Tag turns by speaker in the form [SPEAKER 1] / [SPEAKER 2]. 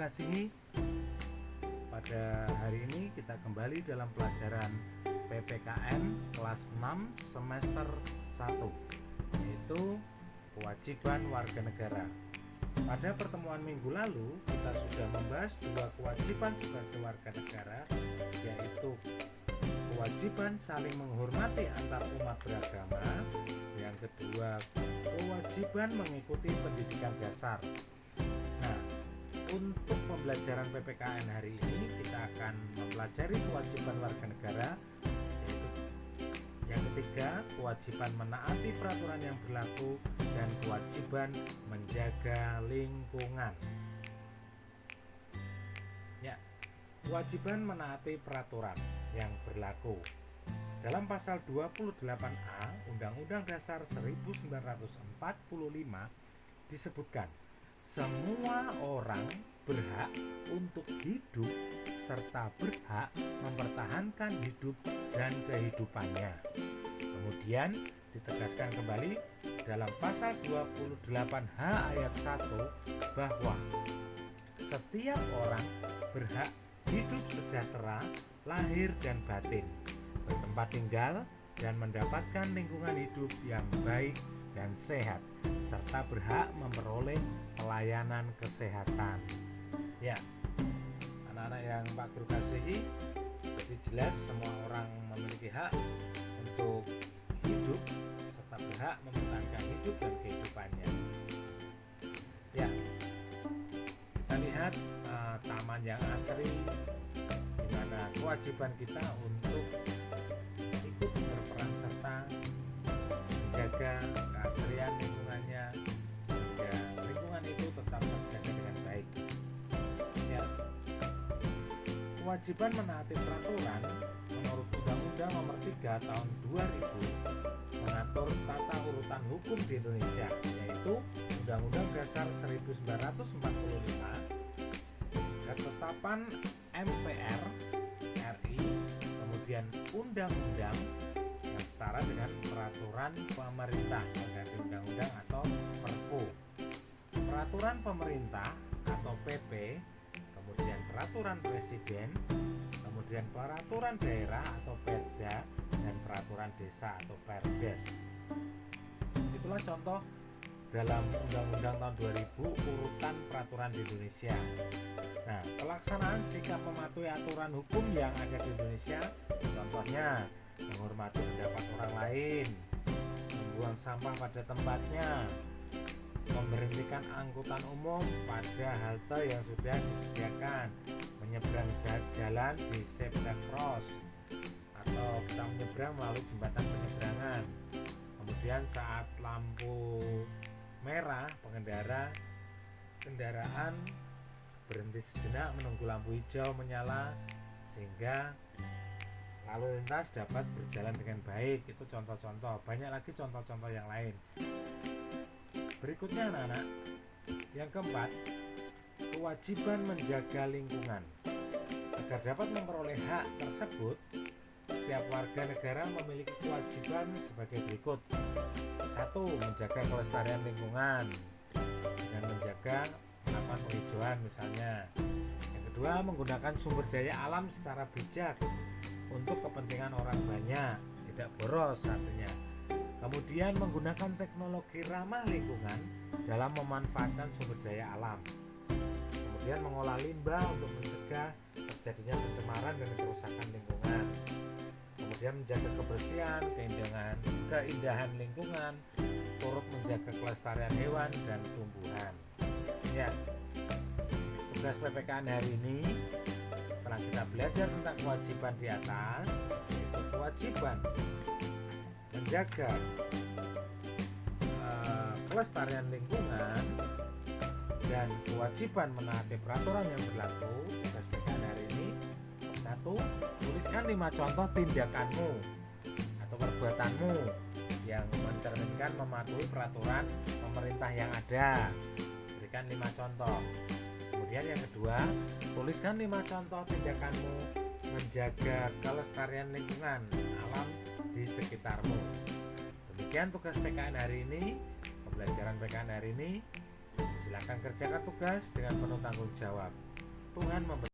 [SPEAKER 1] kasihi, pada hari ini kita kembali dalam pelajaran PPKN kelas 6 semester 1, yaitu kewajiban warga negara. Pada pertemuan minggu lalu kita sudah membahas dua kewajiban sebagai warga negara, yaitu kewajiban saling menghormati antar umat beragama, yang kedua kewajiban mengikuti pendidikan dasar. Nah, untuk pembelajaran PPKN hari ini kita akan mempelajari kewajiban warga negara, yaitu yang ketiga kewajiban menaati peraturan yang berlaku dan kewajiban menjaga lingkungan. Ya, kewajiban menaati peraturan yang berlaku. Dalam pasal 28A Undang-Undang Dasar 1945 disebutkan, semua orang berhak untuk hidup serta berhak mempertahankan hidup dan kehidupannya. Kemudian ditegaskan kembali dalam pasal 28H ayat 1 bahwa setiap orang berhak hidup sejahtera lahir dan batin, bertempat tinggal dan mendapatkan lingkungan hidup yang baik dan sehat, serta berhak memperoleh pelayanan kesehatan. Ya, anak-anak yang Pak Guru kasihi, jadi jelas semua orang memiliki hak untuk hidup serta berhak mempertahankan hidup dan kehidupannya. Ya, kita lihat taman yang asri, di mana kewajiban kita untuk ikut berperan serta menjaga keasrian lingkungannya, sehingga lingkungan itu tetap terjaga dengan baik. Ya, kewajiban menaati peraturan menurut Undang-Undang Nomor 3 Tahun 2000 mengatur tata urutan hukum di Indonesia, yaitu Undang-Undang Dasar 1945, ketetapan MPR RI, kemudian undang-undang yang setara dengan peraturan pemerintah mengganti undang-undang atau Perpu, peraturan pemerintah atau PP, kemudian peraturan presiden, kemudian peraturan daerah atau Perda, dan peraturan desa atau Perdes. Itulah contoh dalam Undang-Undang tahun 2000 urutan peraturan di Indonesia. Nah, pelaksanaan sikap mematuhi aturan hukum yang ada di Indonesia, contohnya menghormati pendapat orang lain, membuang sampah pada tempatnya, memberhentikan angkutan umum pada halte yang sudah disediakan, menyeberang jalan di zebra cross, atau kita menyeberang melalui jembatan penyeberangan. Kemudian saat lampu merah, kendaraan berhenti sejenak menunggu lampu hijau menyala sehingga lalu lintas dapat berjalan dengan baik. Itu contoh-contoh, banyak lagi contoh-contoh yang lain. Berikutnya anak-anak, yang keempat, kewajiban menjaga lingkungan. Agar dapat memperoleh hak tersebut, setiap warga negara memiliki kewajiban sebagai berikut. 1. Menjaga kelestarian lingkungan dan menjaga penataan penghijauan misalnya. Yang kedua, menggunakan sumber daya alam secara bijak untuk kepentingan orang banyak, tidak boros artinya. Kemudian menggunakan teknologi ramah lingkungan dalam memanfaatkan sumber daya alam. Kemudian mengolah limbah untuk mencegah terjadinya pencemaran dan kerusakan lingkungan. Kemudian menjaga kebersihan, keindahan lingkungan, turut menjaga kelestarian hewan dan tumbuhan. Ya, tugas PPKN hari ini setelah kita belajar tentang kewajiban di atas, yaitu kewajiban menjaga kelestarian lingkungan dan kewajiban menaati peraturan yang berlaku. Tugas PPKN hari ini: 1. Tuliskan 5 contoh tindakanmu atau perbuatanmu yang mencerminkan mematuhi peraturan pemerintah yang ada. Berikan 5 contoh. Kemudian yang kedua, tuliskan 5 contoh tindakanmu menjaga kelestarian lingkungan alam di sekitarmu. Demikian tugas PKN hari ini, pembelajaran PKN hari ini. Silakan kerjakan tugas dengan penuh tanggung jawab. Tuhan memberkati.